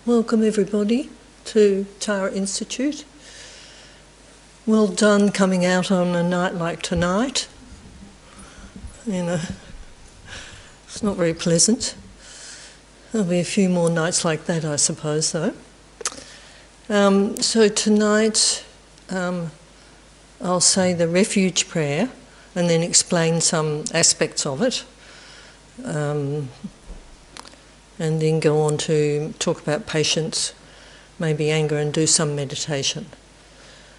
Welcome everybody to Tara Institute. Well done coming out on a night like tonight. You know, it's not very pleasant. There'll be a few more nights like that, I suppose, though. So tonight I'll say the refuge prayer and then explain some aspects of it. And then go on to talk about patience, maybe anger, and do some meditation.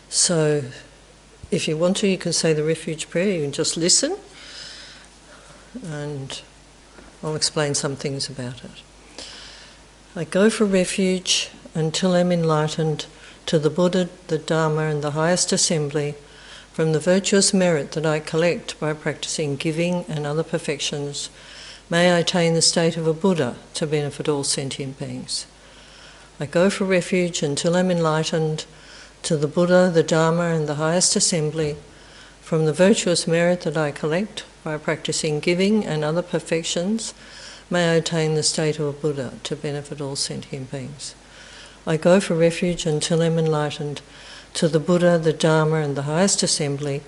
So if you want to, you can say the refuge prayer, you can just listen, and I'll explain some things about it. I go for refuge until I'm enlightened to the Buddha, the Dharma, and the highest assembly from the virtuous merit that I collect by practicing giving and other perfections. May I attain the state of a Buddha to benefit all sentient beings. I go for refuge until I'm enlightened to the Buddha, the Dharma, and the highest assembly from the virtuous merit that I collect by practicing giving and other perfections. May I attain the state of a Buddha to benefit all sentient beings. I go for refuge until I'm enlightened to the Buddha, the Dharma, and the highest assembly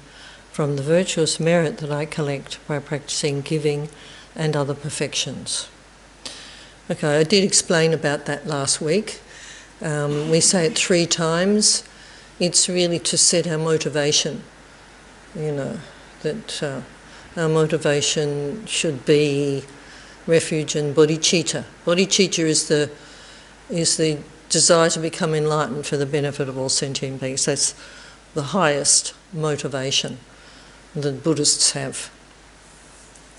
from the virtuous merit that I collect by practicing giving and other perfections. Okay, I did explain about that last week. We say it 3 times. It's really to set our motivation, you know, that our motivation should be refuge and bodhicitta. Bodhicitta is the desire to become enlightened for the benefit of all sentient beings. That's the highest motivation that Buddhists have.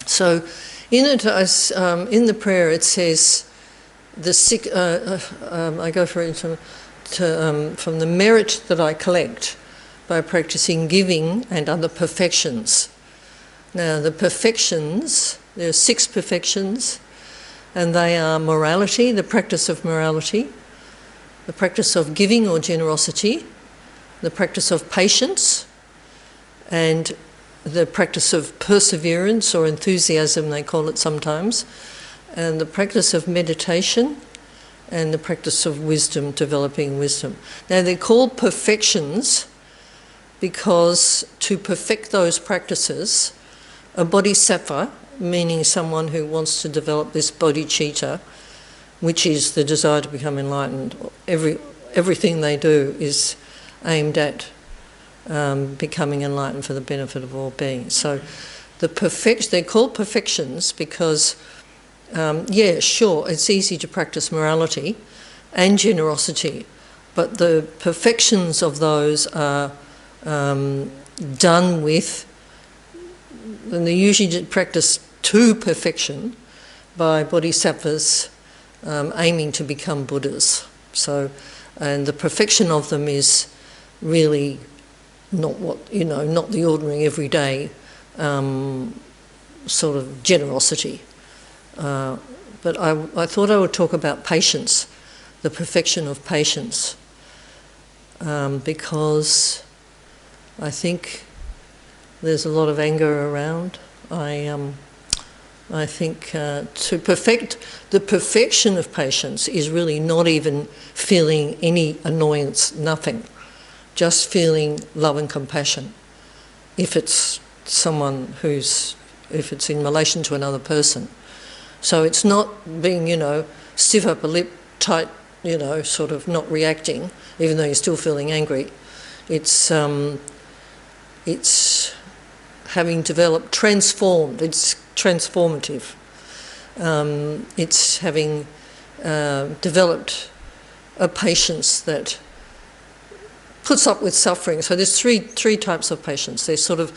So in it, in the prayer, it says, I go for it from the merit that I collect by practicing giving and other perfections. Now, the perfections, there are 6 perfections, and they are morality, the practice of morality, the practice of giving or generosity, the practice of patience, and the practice of perseverance or enthusiasm, they call it sometimes, and the practice of meditation, and the practice of wisdom, developing wisdom. Now they're called perfections because to perfect those practices, a bodhisattva, meaning someone who wants to develop this bodhicitta, which is the desire to become enlightened, everything they do is aimed at becoming enlightened for the benefit of all beings. So they're called perfections because, yeah, sure, it's easy to practice morality and generosity, but the perfections of those are done with, and they usually practice to perfection by bodhisattvas aiming to become Buddhas. So, and the perfection of them is really not not the ordinary everyday sort of generosity. But I thought I would talk about patience, the perfection of patience, because I think there's a lot of anger around. I think to perfect the perfection of patience is really not even feeling any annoyance, nothing. Just feeling love and compassion. If it's if it's in relation to another person. So it's not being, stiff upper lip, tight, sort of not reacting, even though you're still feeling angry. It's having developed, transformed, it's transformative. It's having developed a patience that puts up with suffering. So there's three types of patience. There's sort of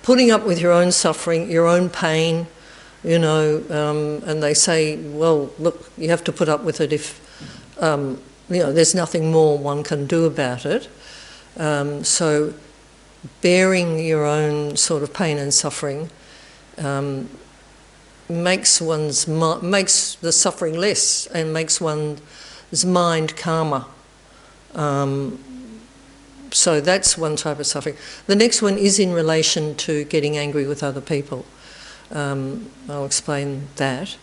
putting up with your own suffering, your own pain, and they say, well, look, you have to put up with it if, there's nothing more one can do about it. So bearing your own sort of pain and suffering makes the suffering less and makes one's mind calmer. So that's one type of suffering. The next one is in relation to getting angry with other people. I'll explain that.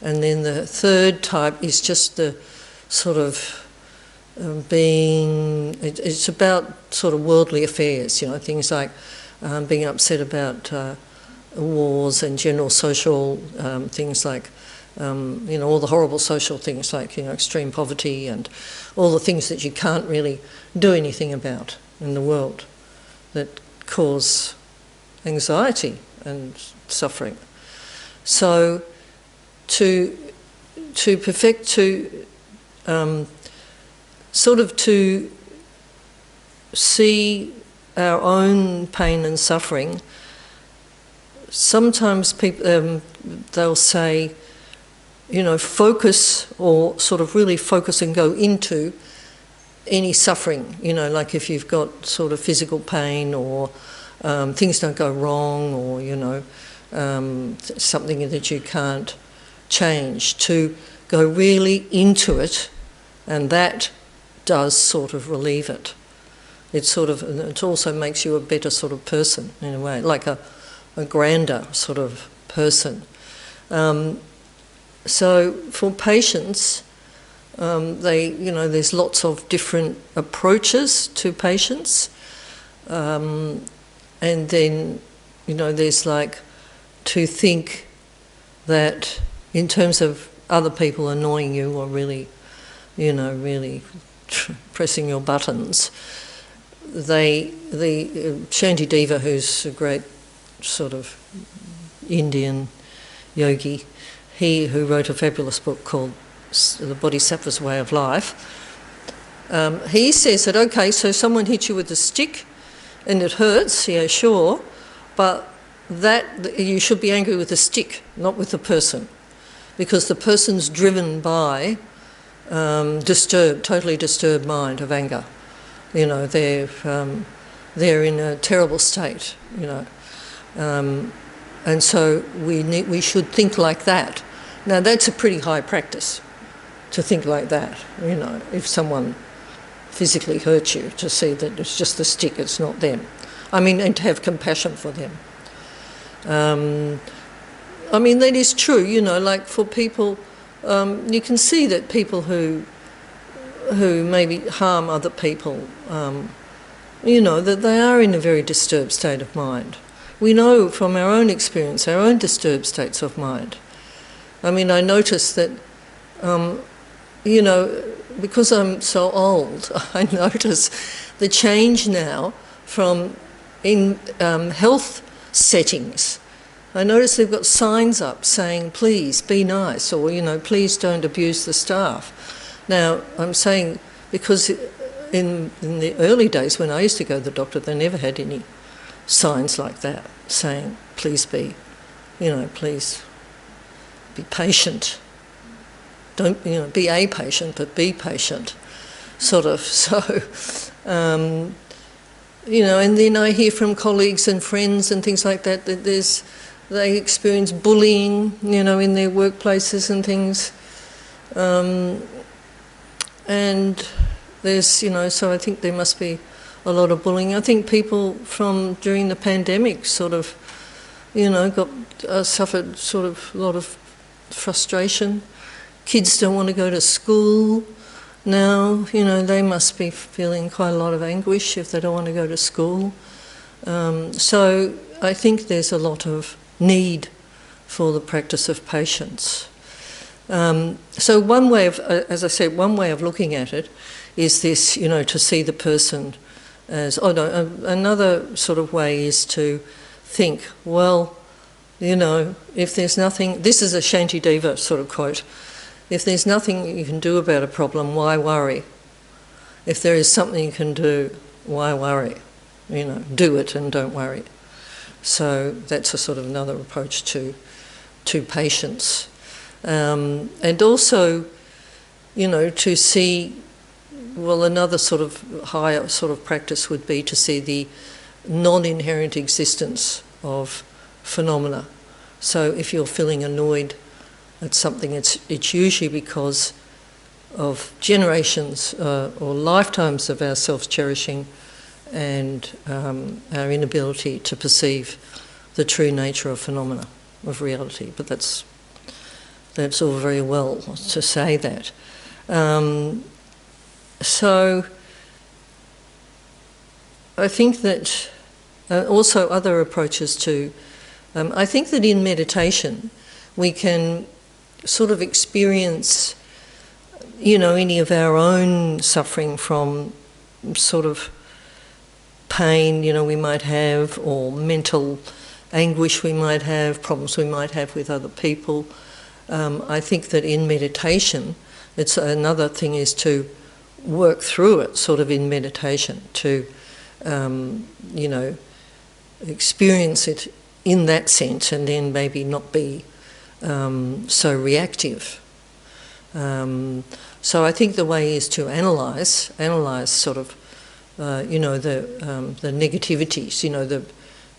And then the third type is just the sort of it's about sort of worldly affairs, things like being upset about wars and general social things like, all the horrible social things like, extreme poverty and all the things that you can't really do anything about in the world that cause anxiety and suffering. So to see our own pain and suffering, sometimes people they'll say, focus, or sort of really focus and go into any suffering, like if you've got sort of physical pain, or things don't go wrong, or something that you can't change, to go really into it, and that does sort of relieve it. It also makes you a better sort of person in a way, like a grander sort of person. So for patients, there's lots of different approaches to patients, and then there's like to think that in terms of other people annoying you or really pressing your buttons, the Shantideva, who's a great sort of Indian yogi, he who wrote a fabulous book called The Bodhisattva's Way of Life, he says that, okay, so someone hits you with a stick and it hurts, yeah, sure, but that you should be angry with the stick, not with the person, because the person's driven by totally disturbed mind of anger. They're in a terrible state, and so we should think like that. Now that's a pretty high practice, to think like that. If someone physically hurts you, to see that it's just the stick, it's not them. And to have compassion for them. That is true. Like for people, you can see that people who maybe harm other people, that they are in a very disturbed state of mind. We know from our own experience, our own disturbed states of mind. I notice that, because I'm so old, I notice the change now from in health settings. I notice they've got signs up saying, please be nice, or, please don't abuse the staff. Now, I'm saying, because in the early days when I used to go to the doctor, they never had any signs like that saying, please be, please be patient. Don't, be a patient, but be patient, sort of. So, and then I hear from colleagues and friends and things like that that they experience bullying, in their workplaces and things. And there's, so I think there must be a lot of bullying. I think people from during the pandemic sort of, suffered sort of a lot of frustration. Kids don't want to go to school now. They must be feeling quite a lot of anguish if they don't want to go to school. So I think there's a lot of need for the practice of patience. So one way of, as I said, one way of looking at it is this, to see the person as, another sort of way is to think, well, if there's nothing, this is a Shantideva sort of quote, if there's nothing you can do about a problem, why worry? If there is something you can do, why worry? Do it and don't worry. So that's a sort of another approach to patience. And also, to see, well, another sort of higher sort of practice would be to see the non-inherent existence of phenomena. So if you're feeling annoyed at something, it's usually because of generations or lifetimes of our self-cherishing and our inability to perceive the true nature of phenomena, of reality. But that's all very well to say that. So I think that also other approaches too. I think that in meditation we can sort of experience, any of our own suffering from sort of pain, we might have, or mental anguish we might have, problems we might have with other people. I think that in meditation, it's another thing is to work through it sort of in meditation, to, experience it in that sense, and then maybe not be so reactive. So I think the way is to analyse sort of, the negativities,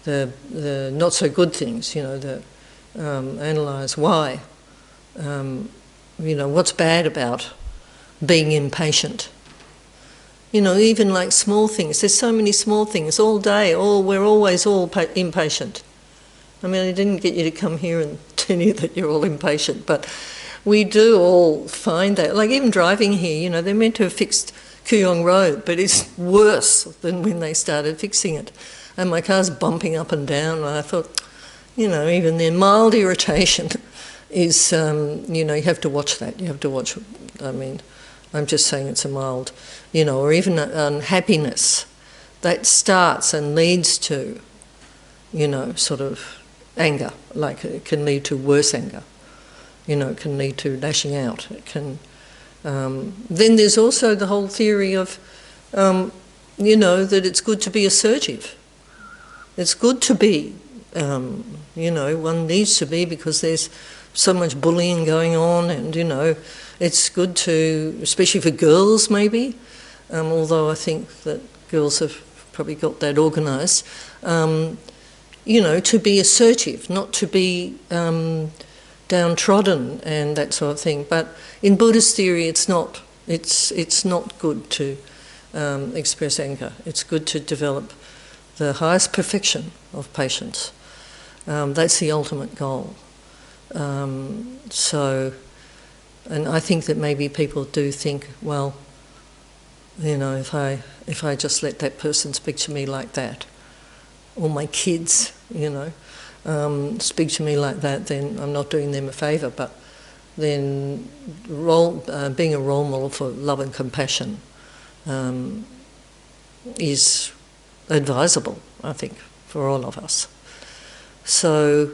the not so good things, analyse why, what's bad about being impatient. Even like small things. There's so many small things all day. We're always all impatient. I mean, I didn't get you to come here and tell you that you're all impatient, but we do all find that. Like even driving here, they're meant to have fixed Kooyong Road, but it's worse than when they started fixing it. And my car's bumping up and down, and I thought, even then, mild irritation is, you have to watch that. You have to watch, I'm just saying it's a mild, or even unhappiness that starts and leads to, sort of anger. Like it can lead to worse anger. It can lead to lashing out. It can. Then there's also the whole theory of, that it's good to be assertive. It's good to be, one needs to be, because there's so much bullying going on, and, it's good to, especially for girls maybe, although I think that girls have probably got that organised, to be assertive, not to be downtrodden and that sort of thing. But in Buddhist theory, it's not good to express anger. It's good to develop the highest perfection of patience. That's the ultimate goal. And I think that maybe people do think, well, if I just let that person speak to me like that, or my kids, speak to me like that, then I'm not doing them a favour. But then being a role model for love and compassion is advisable, I think, for all of us. So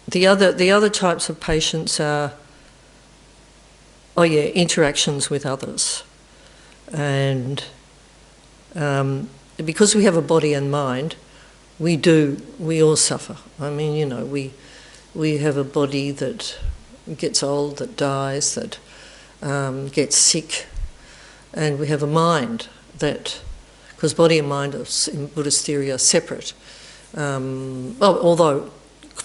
the other types of patience are, interactions with others. And because we have a body and mind, we all suffer. I mean, we have a body that gets old, that dies, that gets sick, and we have a mind that, because body and mind in Buddhist theory are separate, although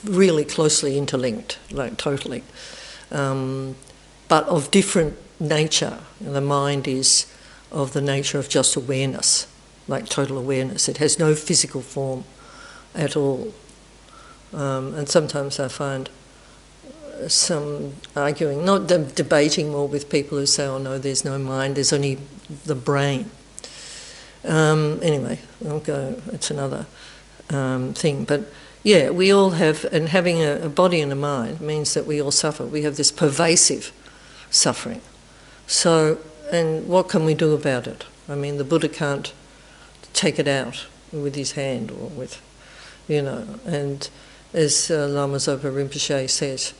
really closely interlinked, like totally, but of different nature. The mind is of the nature of just awareness, like total awareness. It has no physical form at all. And sometimes I find some arguing, not debating more with people who say, oh no, there's no mind, there's only the brain. Anyway, it's another thing. But yeah, we all have, and having a body and a mind means that we all suffer. We have this pervasive suffering. So, and what can we do about it? I mean, the Buddha can't take it out with his hand or with, and as Lama Zopa Rinpoche says,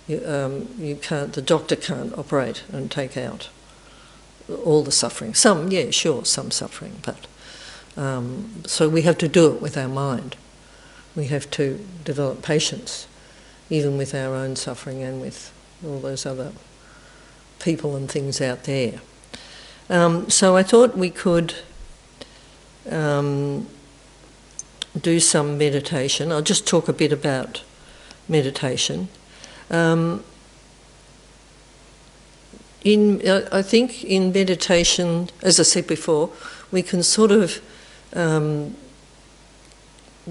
you can't, the doctor can't operate and take out all the suffering. Some, yeah, sure, some suffering, but so we have to do it with our mind. We have to develop patience, even with our own suffering and with all those other people and things out there. So I thought we could do some meditation. I'll just talk a bit about meditation. I think in meditation, as I said before, we can sort of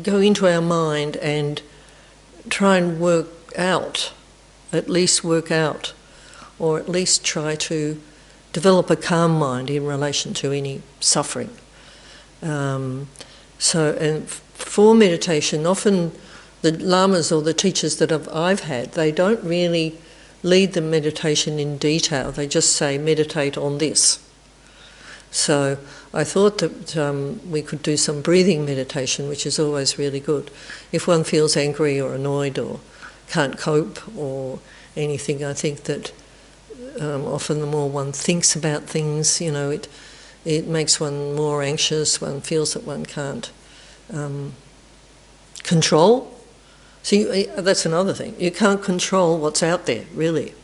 go into our mind and try and at least work out or at least try to develop a calm mind in relation to any suffering. And for meditation, often the lamas or the teachers that I've had, they don't really lead the meditation in detail. They just say, meditate on this. So I thought that we could do some breathing meditation, which is always really good. If one feels angry or annoyed or can't cope or anything, I think that often the more one thinks about things, it makes one more anxious. One feels that one can't control. See, that's another thing. You can't control what's out there, really.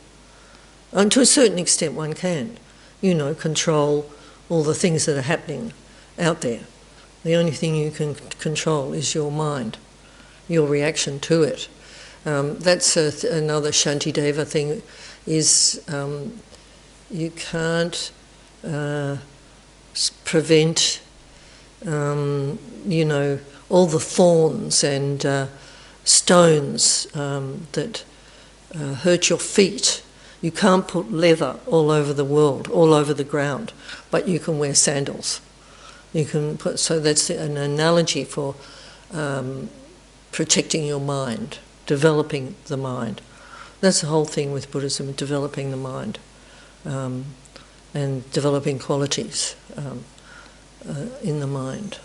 And to a certain extent one can, control all the things that are happening out there. The only thing you can control is your mind, your reaction to it. That's another Shantideva thing, is you can't prevent, all the thorns and stones that hurt your feet. You can't put leather all over the world, all over the ground, but you can wear sandals. So that's an analogy for protecting your mind, developing the mind. That's the whole thing with Buddhism, developing the mind and developing qualities in the mind.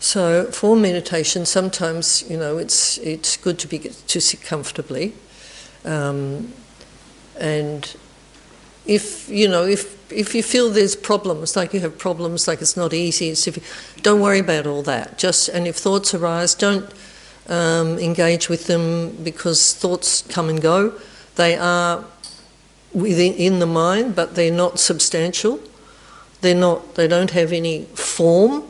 So for meditation, sometimes it's good to sit comfortably, and if you feel there's problems, like you have problems, like it's not easy, don't worry about all that. And if thoughts arise, don't engage with them, because thoughts come and go. They are in the mind, but they're not substantial. They don't have any form.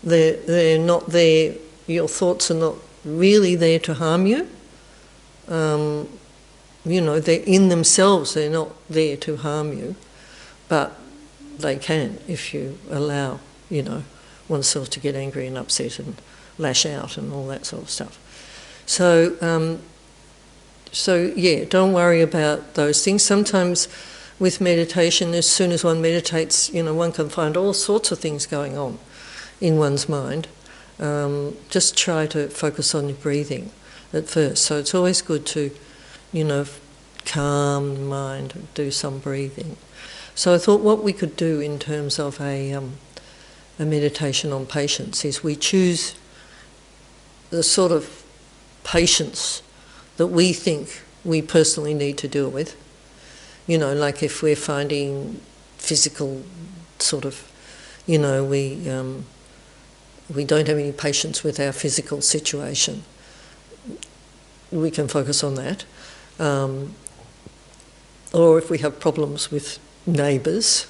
They're not there. Your thoughts are not really there to harm you. They're in themselves. They're not there to harm you, but they can if you allow, oneself to get angry and upset and lash out and all that sort of stuff. So don't worry about those things. Sometimes with meditation, as soon as one meditates, one can find all sorts of things going on in one's mind. Just try to focus on your breathing at first. So it's always good to, calm the mind and do some breathing. So I thought what we could do in terms of a meditation on patience is we choose the sort of patience that we think we personally need to deal with. Like if we're finding physical sort of, we don't have any patience with our physical situation, we can focus on that. Or if we have problems with neighbours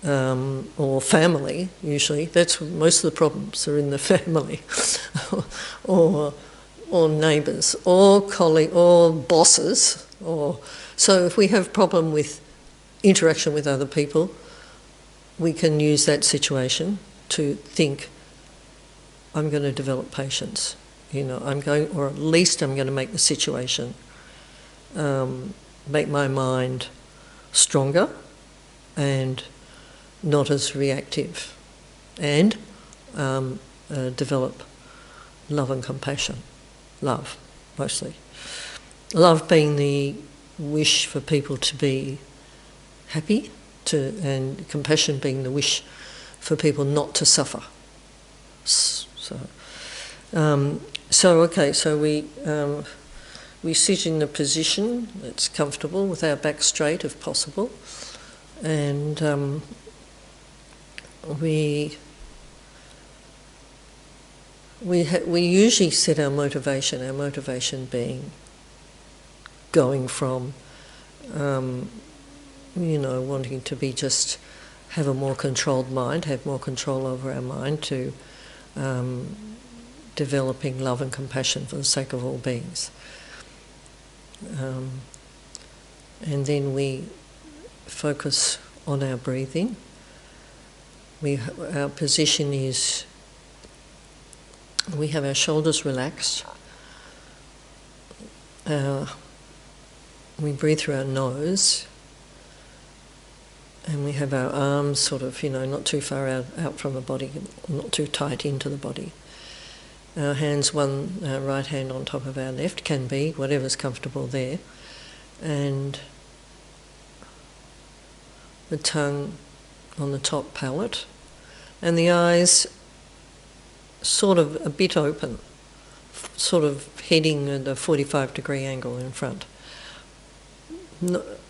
or family, usually that's most of the problems are in the family, or neighbours, or colleagues, or bosses, so if we have problem with interaction with other people, we can use that situation to think, I'm going to develop patience. or at least I'm going to make the situation, make my mind stronger and not as reactive, and develop love and compassion. Love, mostly. Love being the wish for people to be happy, and compassion being the wish for people not to suffer. So we sit in a position that's comfortable with our back straight if possible, and we usually set our motivation being going from wanting to be just have a more controlled mind, have more control over our mind, to developing love and compassion for the sake of all beings. And then we focus on our breathing. Our position is we have our shoulders relaxed, our we breathe through our nose, and we have our arms sort of, not too far out from the body, not too tight into the body. Our hands, our right hand on top of our left, can be, whatever's comfortable there, and the tongue on the top palate, and the eyes sort of a bit open, sort of heading at a 45-degree angle in front.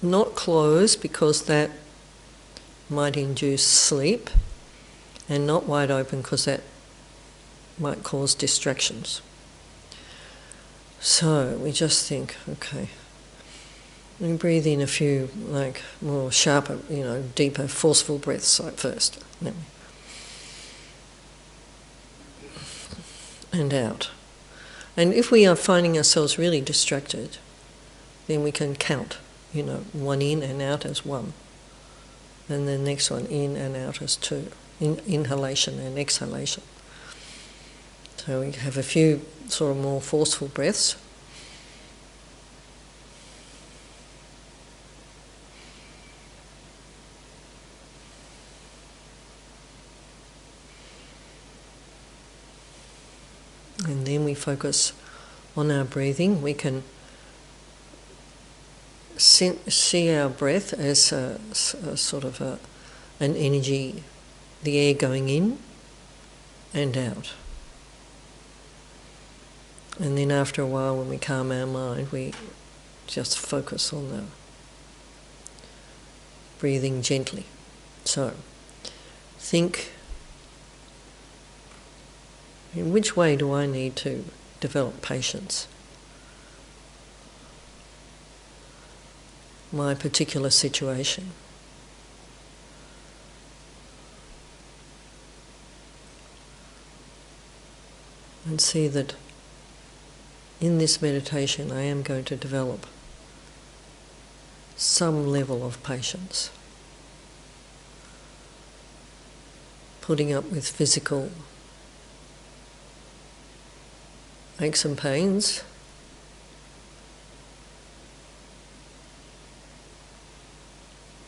Not closed, because that might induce sleep, and not wide open because that might cause distractions. So we just think, okay, we breathe in a few more sharper, deeper, forceful breaths first. And out. And if we are finding ourselves really distracted, then we can count, one in and out as one. And the next one in and out as two. Inhalation and exhalation. So we have a few sort of more forceful breaths. And then we focus on our breathing. We can see our breath as a sort of an energy, the air going in and out. And then after a while, when we calm our mind, we just focus on the breathing gently. So, think, in which way do I need to develop patience? My particular situation. And see that in this meditation I am going to develop some level of patience. Putting up with physical aches and pains,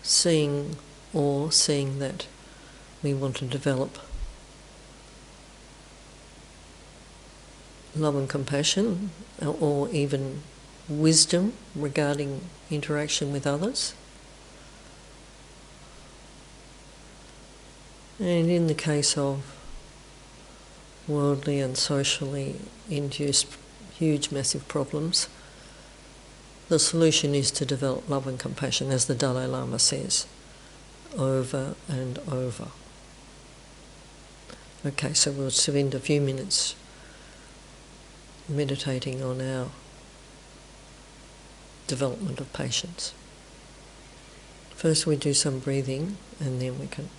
seeing that we want to develop love and compassion, or even wisdom regarding interaction with others. And in the case of worldly and socially induced huge, massive problems, the solution is to develop love and compassion, as the Dalai Lama says, over and over. Okay, so we'll spend a few minutes meditating on our development of patience. First we do some breathing, and then we can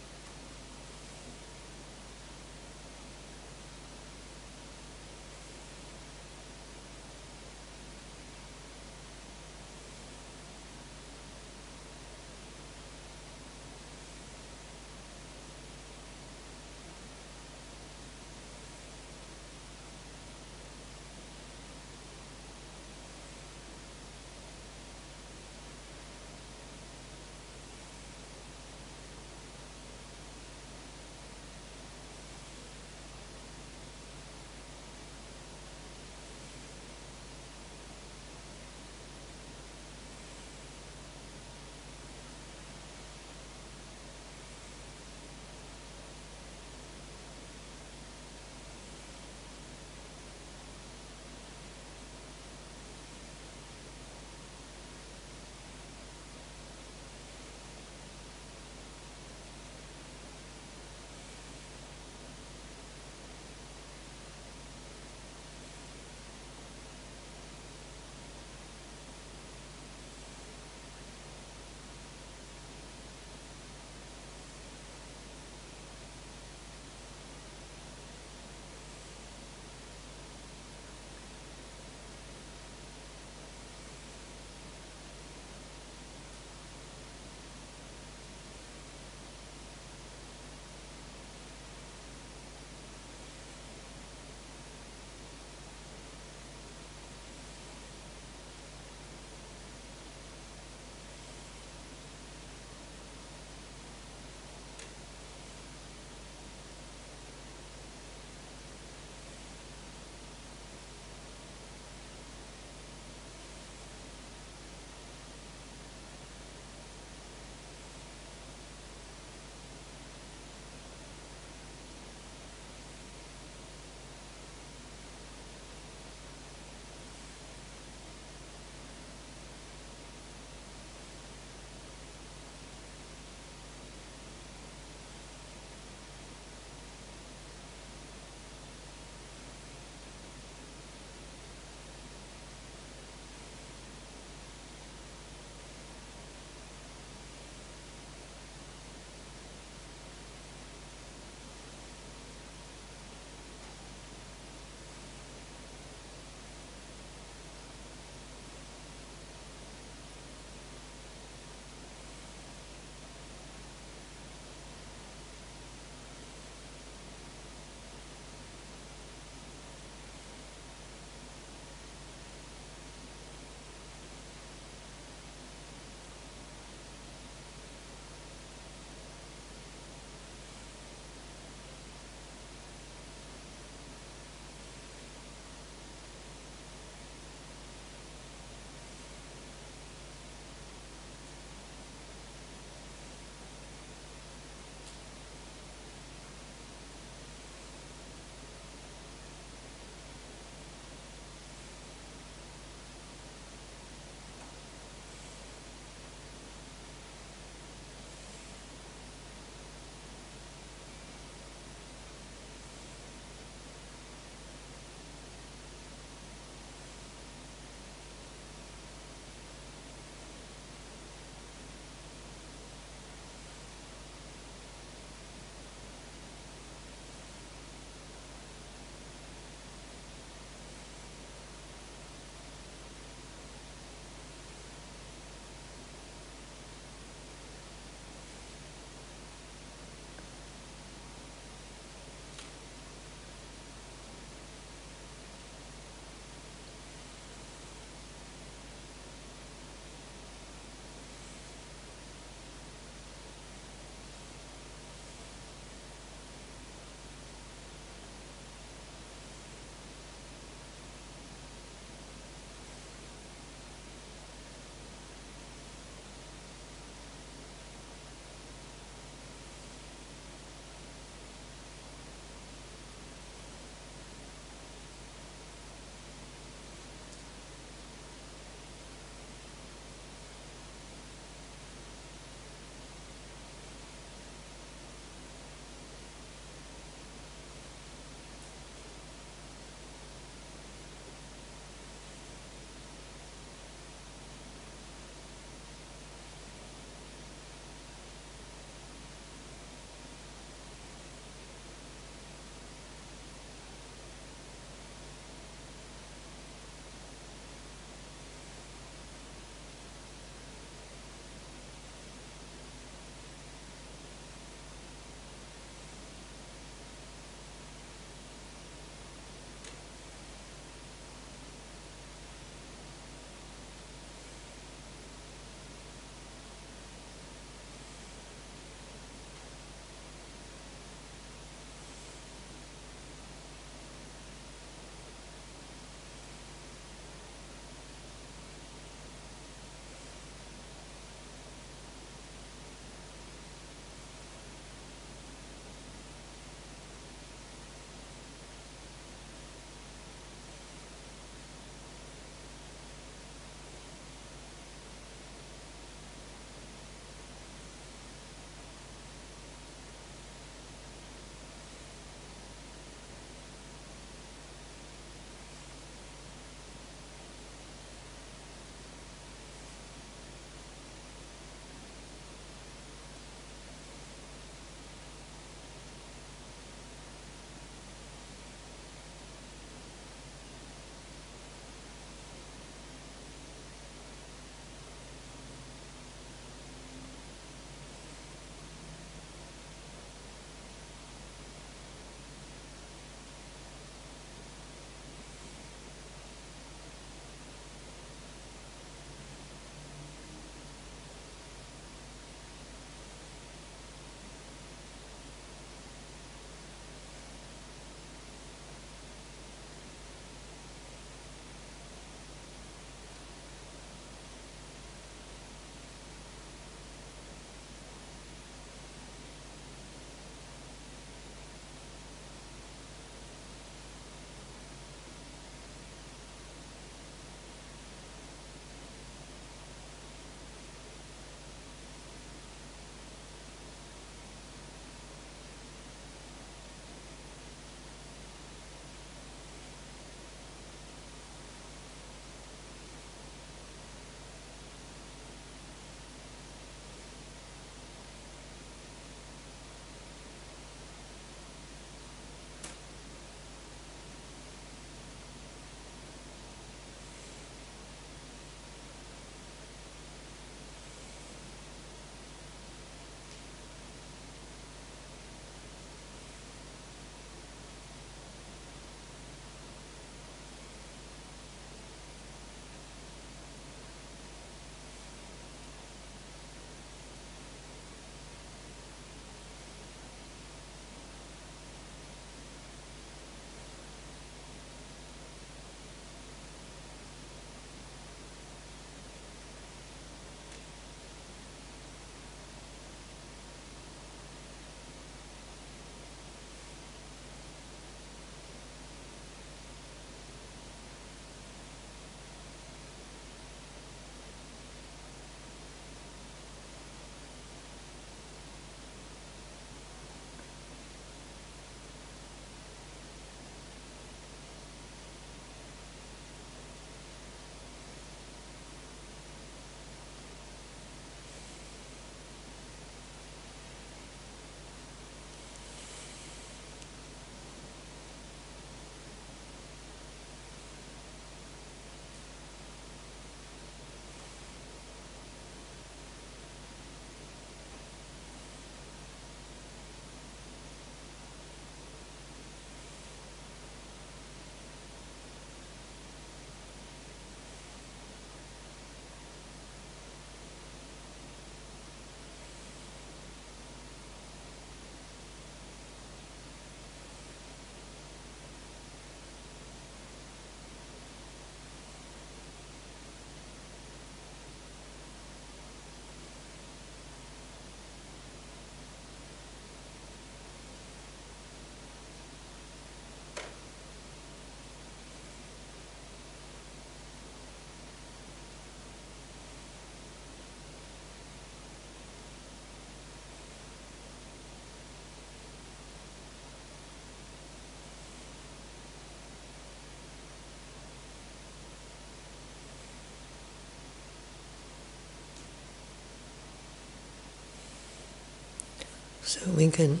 So we can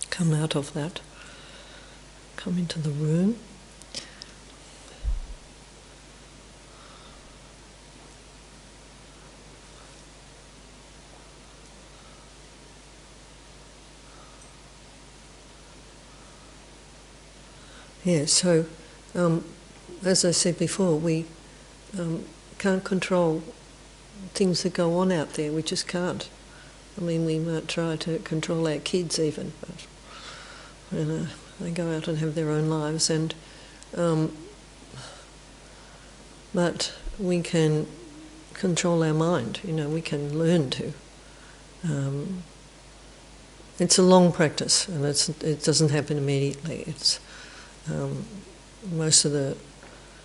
come out of that, come into the room. Yeah, so as I said before, we can't control things that go on out there. We just can't. I mean, we might try to control our kids even, but they go out and have their own lives. And but we can control our mind. We can learn to. It's a long practice, and it doesn't happen immediately. It's most of the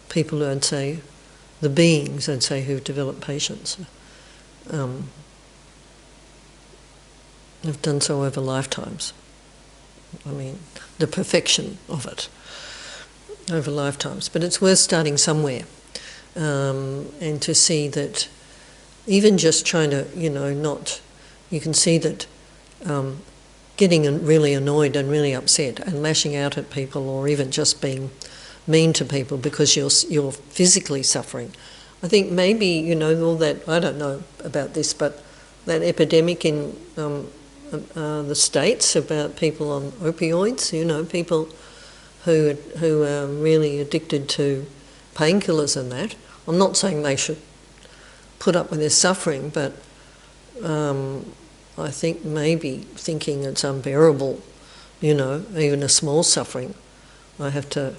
people, I'd say, the beings, I'd say, who've developed patience, have done so over lifetimes. I mean, the perfection of it over lifetimes. But it's worth starting somewhere, and to see that even just trying to, you can see that getting really annoyed and really upset and lashing out at people, or even just being mean to people because you're physically suffering. I think maybe, all that, I don't know about this, but that epidemic in the States about people on opioids, people who are really addicted to painkillers and that. I'm not saying they should put up with their suffering, but I think maybe thinking it's unbearable, even a small suffering, I have to,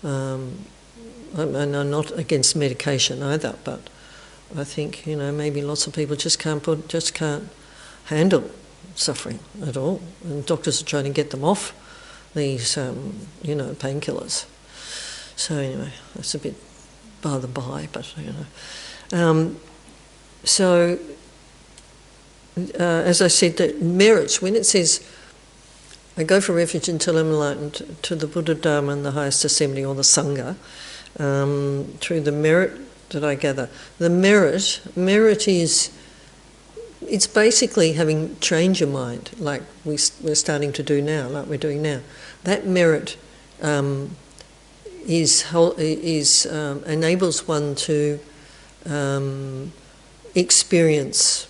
and I'm not against medication either, but I think, maybe lots of people just can't handle suffering at all. And doctors are trying to get them off these, painkillers. So anyway, that's a bit by the by, but, so... as I said, the merits, when it says, I go for refuge until I'm enlightened to the Buddha, Dharma and the highest assembly, or the Sangha, through the merit that I gather. The merit is, it's basically having trained your mind, like we're starting to do now, like we're doing now. That merit enables one to experience,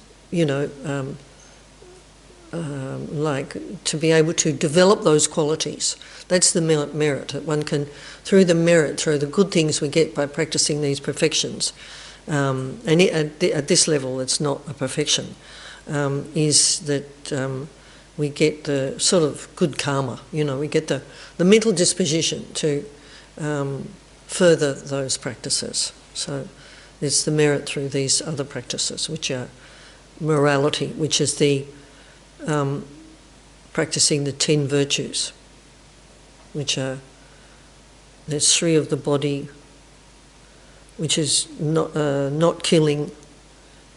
like to be able to develop those qualities. That's the merit. That one can, through the merit, through the good things we get by practicing these perfections, and at this level it's not a perfection, is that we get the sort of good karma, we get the mental disposition to further those practices. So it's the merit through these other practices, which are morality, which is the practicing the 10 virtues, which are, there's 3 of the body, which is not killing,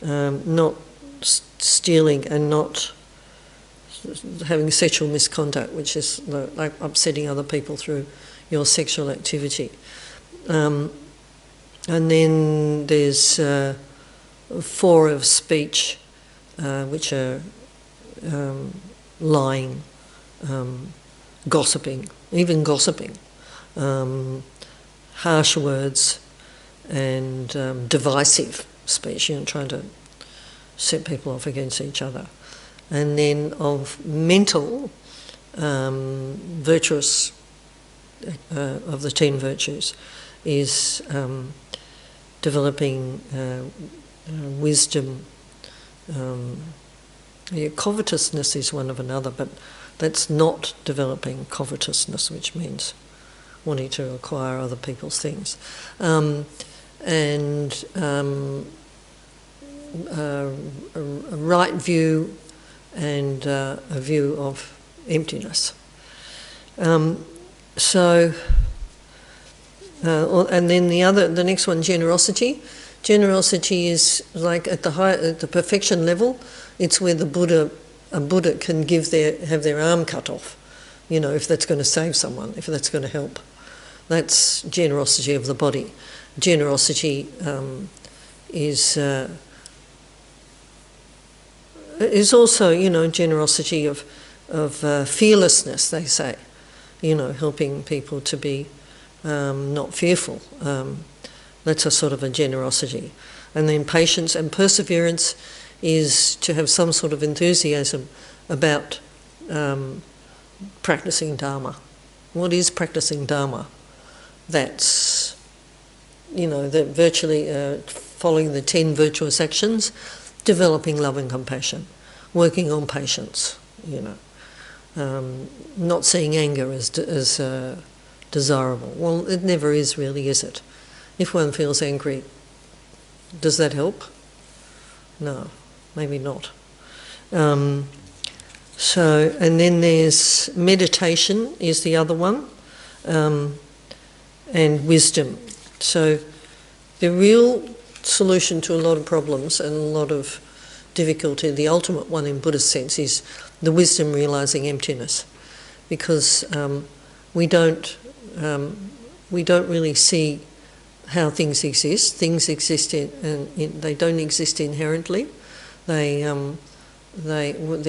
not stealing, and not having sexual misconduct, which is like upsetting other people through your sexual activity. And then there's 4 of speech, which are lying, gossiping, even gossiping, harsh words, and divisive speech, trying to set people off against each other. And then of mental, virtuous, of the 10 virtues, is developing wisdom. Covetousness is one of another, but that's not developing covetousness, which means wanting to acquire other people's things. And a right view and a view of emptiness. And then the next one, generosity. Generosity is like at the perfection level. It's where a Buddha can have their arm cut off, if that's going to save someone, if that's going to help. That's generosity of the body. Generosity is is also, generosity of fearlessness, they say, helping people to be not fearful. That's a sort of a generosity. And then patience and perseverance is to have some sort of enthusiasm about practicing Dharma. What is practicing Dharma? That's, that virtually following the 10 virtuous actions, developing love and compassion, working on patience, not seeing anger as desirable. Well, it never is really, is it? If one feels angry, does that help? No, maybe not. And then there's meditation is the other one, and wisdom. So the real solution to a lot of problems and a lot of difficulty, the ultimate one in Buddhist sense, is the wisdom realising emptiness, because we don't really see how things exist. Things exist they don't exist inherently. They're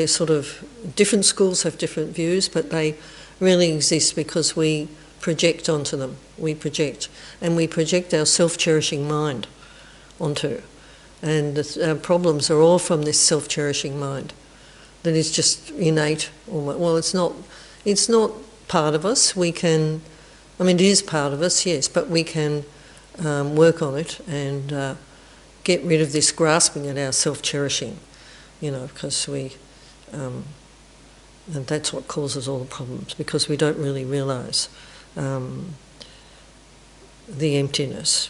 sort of, different schools have different views, but they really exist because we project onto them. We project our self-cherishing mind onto, and our problems are all from this self-cherishing mind that is just innate. Well, it's not part of us. It is part of us, yes, but we can work on it and get rid of this grasping at our self-cherishing, because and that's what causes all the problems, because we don't really realise the emptiness.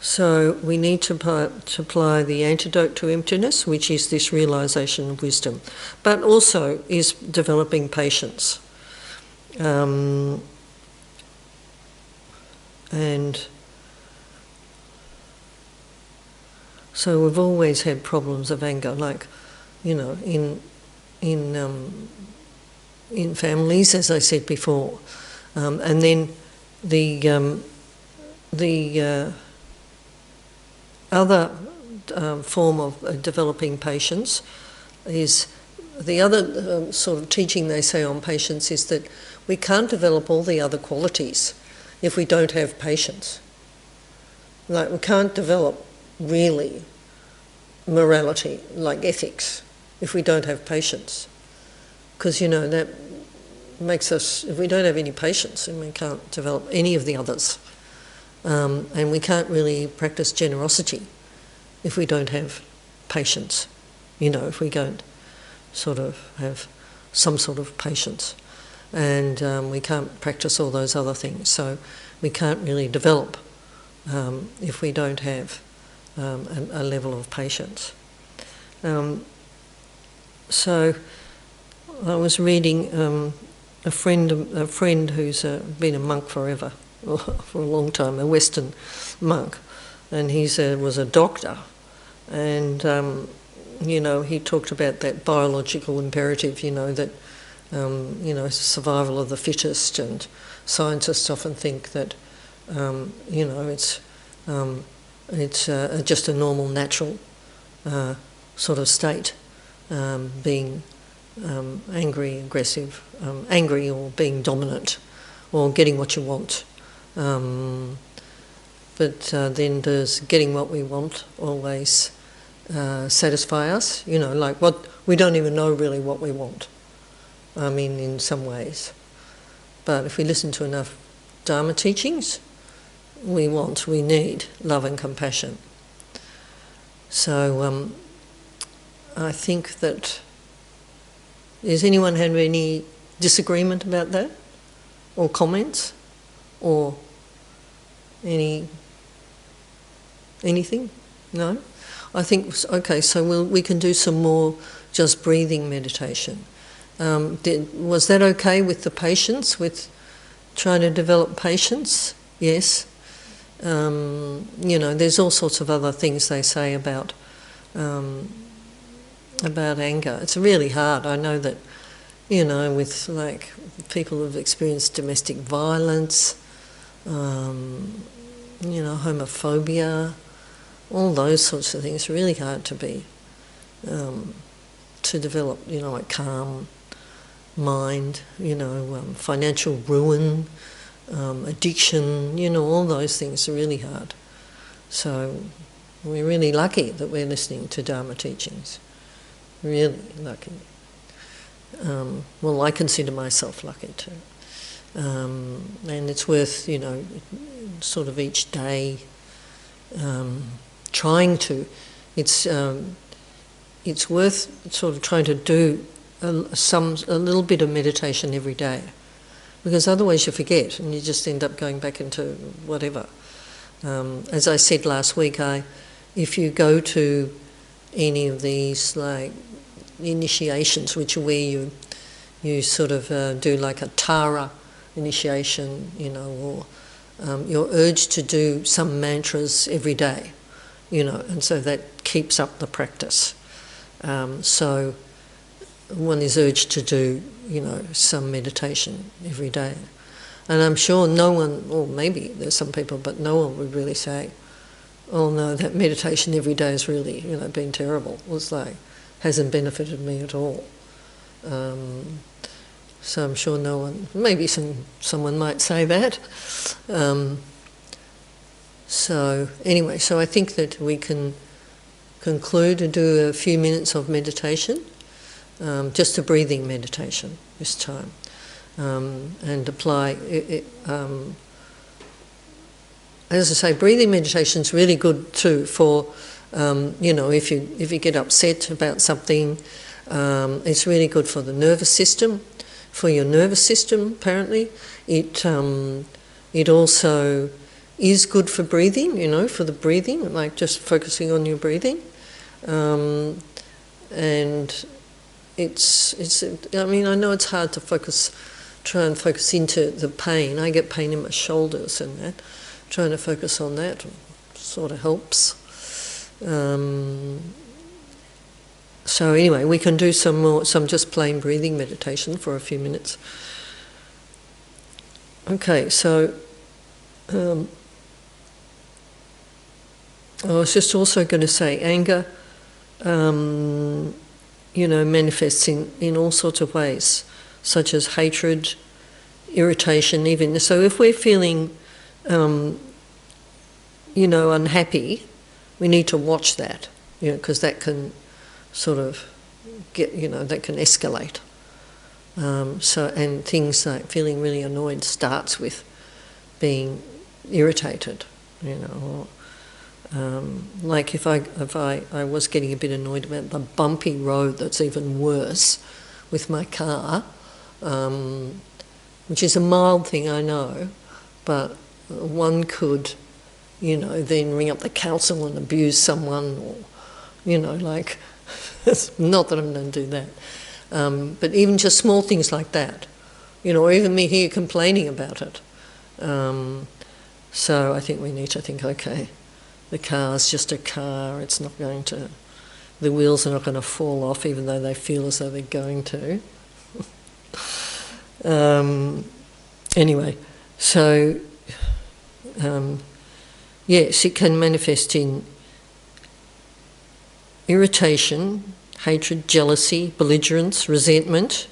So we need to apply the antidote to emptiness, which is this realisation of wisdom, but also is developing patience. And so we've always had problems of anger, like, in families, as I said before, and then the other form of developing patience is the other sort of teaching they say on patience is that we can't develop all the other qualities if we don't have patience. Like, we can't develop really morality, like ethics, if we don't have patience. Because, that makes us, if we don't have any patience, then we can't develop any of the others. And we can't really practice generosity if we don't have patience, if we don't sort of have some sort of patience. And we can't practice all those other things. So we can't really develop if we don't have a level of patience. So I was reading a friend who's been a monk forever, for a long time, a Western monk, and he was a doctor, and he talked about that biological imperative, that survival of the fittest, and scientists often think that it's just a normal, natural sort of state, being angry, aggressive, angry, or being dominant, or getting what you want. But then does getting what we want always satisfy us? Like what we don't even know really what we want. In some ways. But if we listen to enough Dharma teachings, we need love and compassion. So I think that, does anyone have any disagreement about that? Or comments? Or anything? No? I think, okay, so we can do some more just breathing meditation. Was that okay with the patience, with trying to develop patience? Yes. There's all sorts of other things they say about anger. It's really hard. I know that, with like people who've experienced domestic violence, homophobia, all those sorts of things. Really hard to be, to develop, a calm mind, financial ruin, addiction, all those things are really hard. So we're really lucky that we're listening to Dharma teachings. Really lucky. Well, I consider myself lucky too. And it's worth, sort of each day trying to. It's worth sort of trying to do a little bit of meditation every day, because otherwise you forget and you just end up going back into whatever. As I said last week, if you go to any of these like initiations, which are where you sort of do like a Tara initiation, or you're urged to do some mantras every day, and so that keeps up the practice. So one is urged to do, some meditation every day. And I'm sure no one, or maybe there's some people, but no one would really say, oh no, that meditation every day has really, been terrible. It's like, hasn't benefited me at all. So I'm sure no one, maybe someone might say that. So anyway, so I think that we can conclude and do a few minutes of meditation, just a breathing meditation this time. And apply it, as I say, breathing meditation is really good too for, if you get upset about something, it's really good for the nervous system, for your nervous system. Apparently, it also is good for breathing. For the breathing, like just focusing on your breathing, and it's. I mean, I know it's hard to try and focus into the pain. I get pain in my shoulders and that. Trying to focus on that sort of helps. So anyway, we can do some just plain breathing meditation for a few minutes. Okay, so I was just also going to say anger, manifests in all sorts of ways, such as hatred, irritation, even. So if we're feeling, unhappy, we need to watch that, because that can sort of get, that can escalate. And things like feeling really annoyed starts with being irritated, or like if I was getting a bit annoyed about the bumpy road that's even worse with my car, which is a mild thing, I know, but one could, then ring up the council and abuse someone, or, like, it's not that I'm going to do that. But even just small things like that, or even me here complaining about it. So I think we need to think, okay, the car's just a car, it's not going to, the wheels are not going to fall off even though they feel as though they're going to. Anyway, so yes, it can manifest in irritation, hatred, jealousy, belligerence, resentment,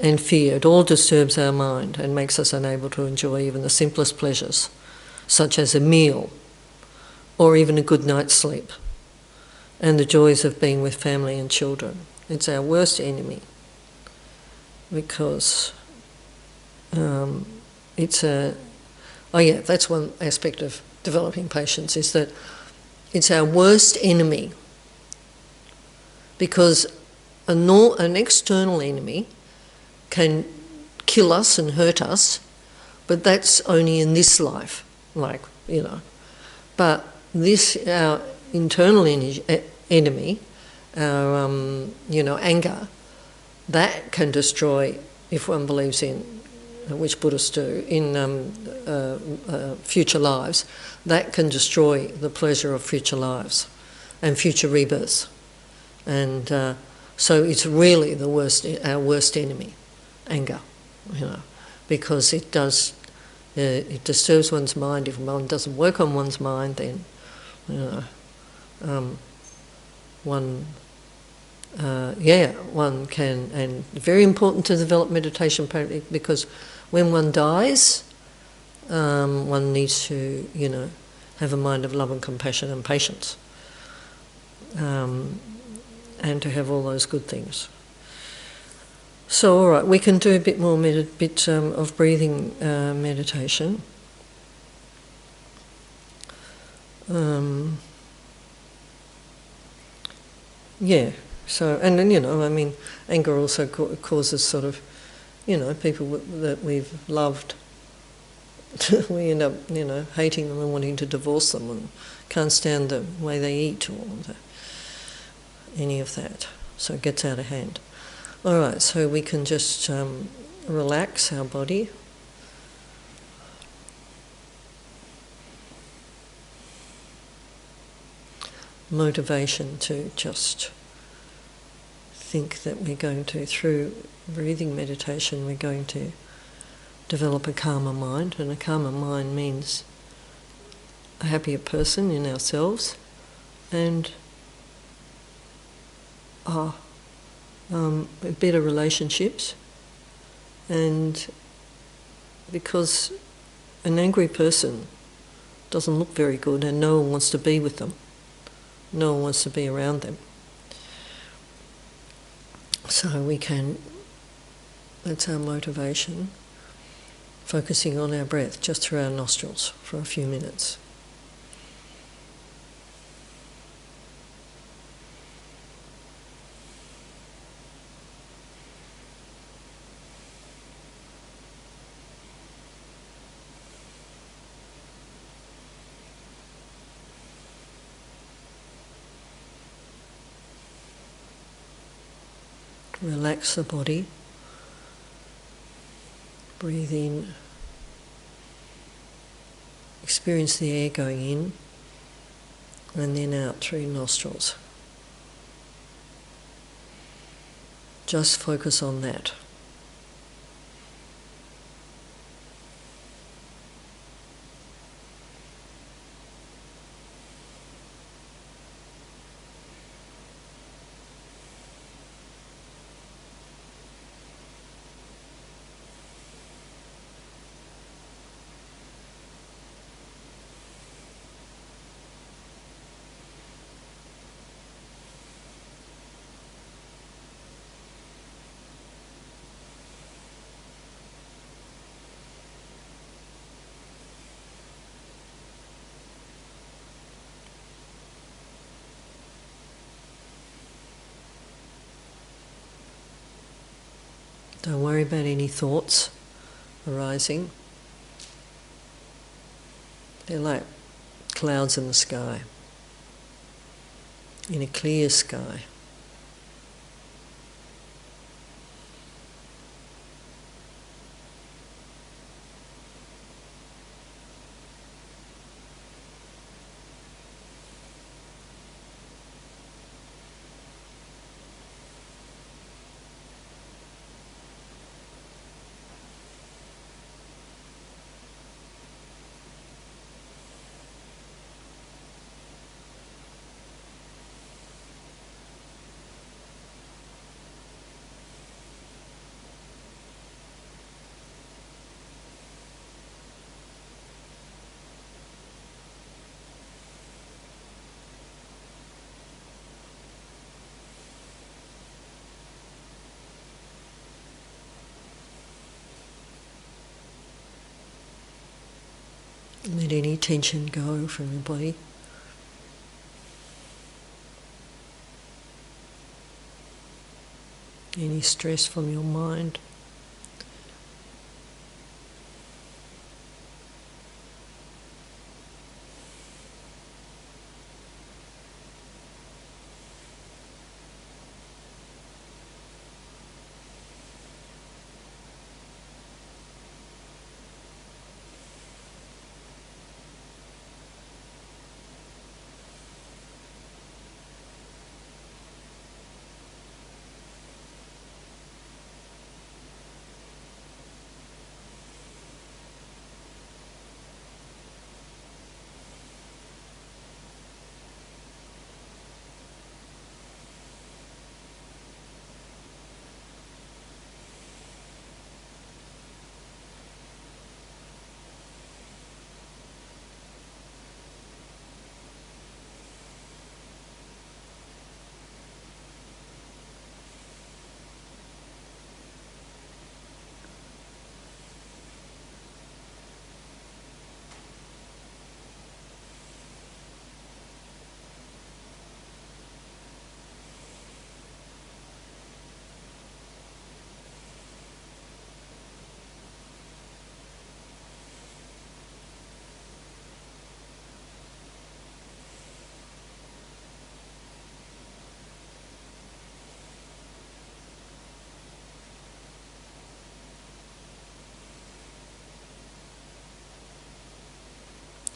and fear. It all disturbs our mind and makes us unable to enjoy even the simplest pleasures, such as a meal or even a good night's sleep, and the joys of being with family and children. It's our worst enemy, because that's one aspect of developing patience, is that it's our worst enemy, because an external enemy can kill us and hurt us, but that's only in this life, But this, our internal enemy, our, anger, that can destroy, if one believes in, which Buddhists do, in future lives, that can destroy the pleasure of future lives and future rebirths. And so it's really our worst enemy, anger, because it it disturbs one's mind. If one doesn't work on one's mind, then one can, and very important to develop meditation practice, because when one dies, one needs to, have a mind of love and compassion and patience, and to have all those good things. So, all right, we can do a bit more of breathing meditation. So, and then, anger also causes sort of, people that we've loved, we end up, hating them and wanting to divorce them and can't stand the way they eat or any of that. So it gets out of hand. All right, so we can just relax our body. Motivation to just think that we're going to, through breathing meditation, we're going to develop a calmer mind, and a calmer mind means a happier person in ourselves and better relationships. And because an angry person doesn't look very good and no one wants to be with them, no one wants to be around them. So we can, that's our motivation, focusing on our breath just through our nostrils for a few minutes. Relax the body. Breathe in. Experience the air going in and then out through your nostrils. Just focus on that. Don't worry about any thoughts arising. They're like clouds in the sky, in a clear sky. Let any tension go from your body. Any stress from your mind.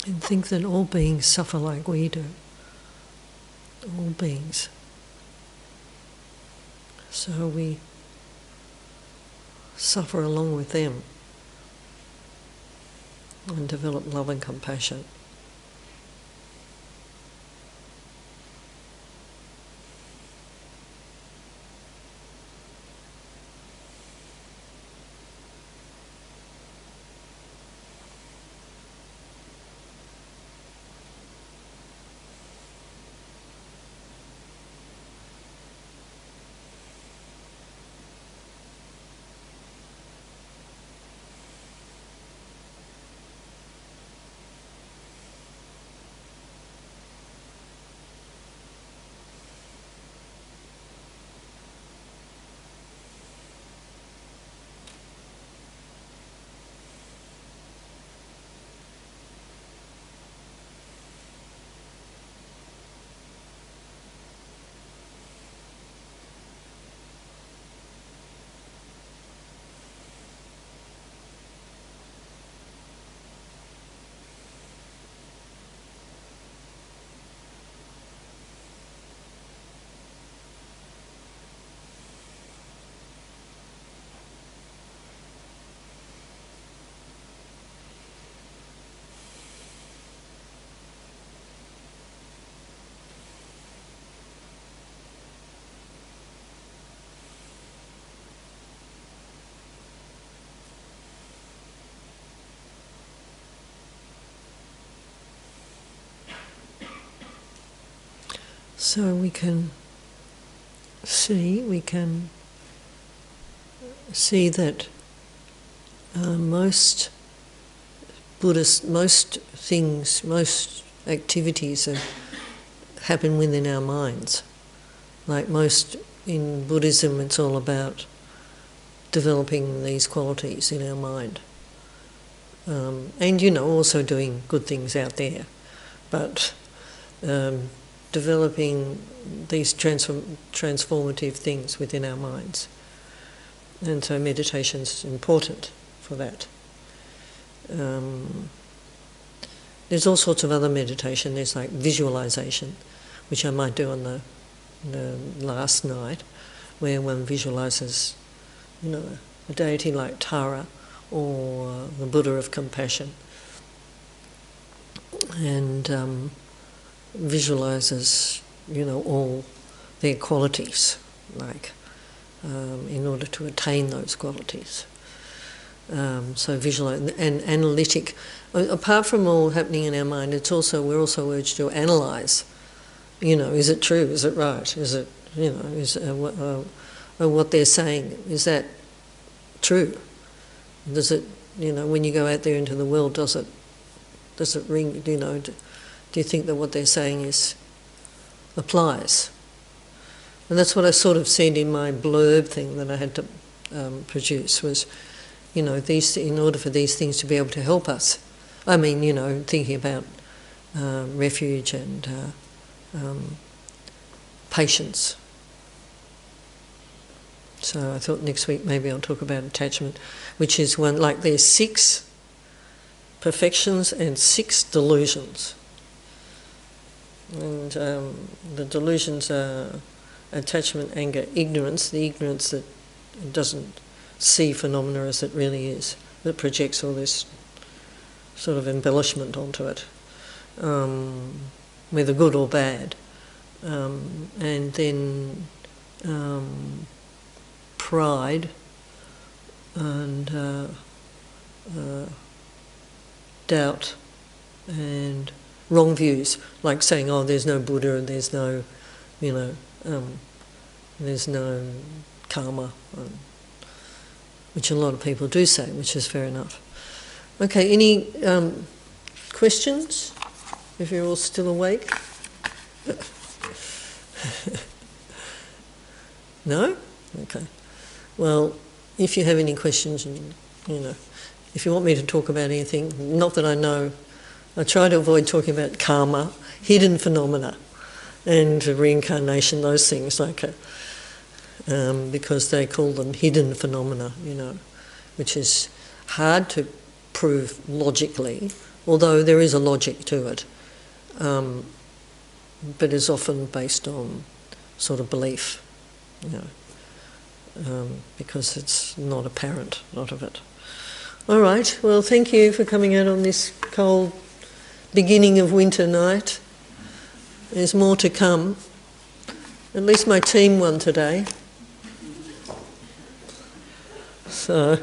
and think that all beings suffer like we do. All beings. So we suffer along with them and develop love and compassion. So we can see that most Buddhist, most things, most activities happen within our minds. Like most in Buddhism, it's all about developing these qualities in our mind. And, also doing good things out there. But developing these transformative things within our minds. And so meditation's important for that. There's all sorts of other meditation. There's like visualization, which I might do on the last night, where one visualizes, a deity like Tara or the Buddha of compassion, and visualizes, all their qualities, in order to attain those qualities. So visualize and analytic. Apart from all happening in our mind, we're also urged to analyze. Is it true? Is it right? Is it, what they're saying, is that true? Does it, when you go out there into the world, does it ring? Do you think that what they're saying applies? And that's what I sort of said in my blurb thing that I had to produce was, these, in order for these things to be able to help us. I mean, thinking about refuge and patience. So I thought next week maybe I'll talk about attachment, which is one, there's 6 perfections and 6 delusions. And the delusions are attachment, anger, ignorance, the ignorance that doesn't see phenomena as it really is, that projects all this sort of embellishment onto it, whether good or bad. And then pride and doubt and wrong views, like saying, there's no Buddha and there's no, there's no karma, which a lot of people do say, which is fair enough. Okay, any questions? If you're all still awake? No? Okay. Well, if you have any questions, if you want me to talk about anything, not that I know, I try to avoid talking about karma, hidden phenomena, and reincarnation, those things, because they call them hidden phenomena, which is hard to prove logically, although there is a logic to it, but is often based on sort of belief, because it's not apparent, a lot of it. All right, well, thank you for coming out on this cold beginning of winter night. There's more to come. At least my team won today. So...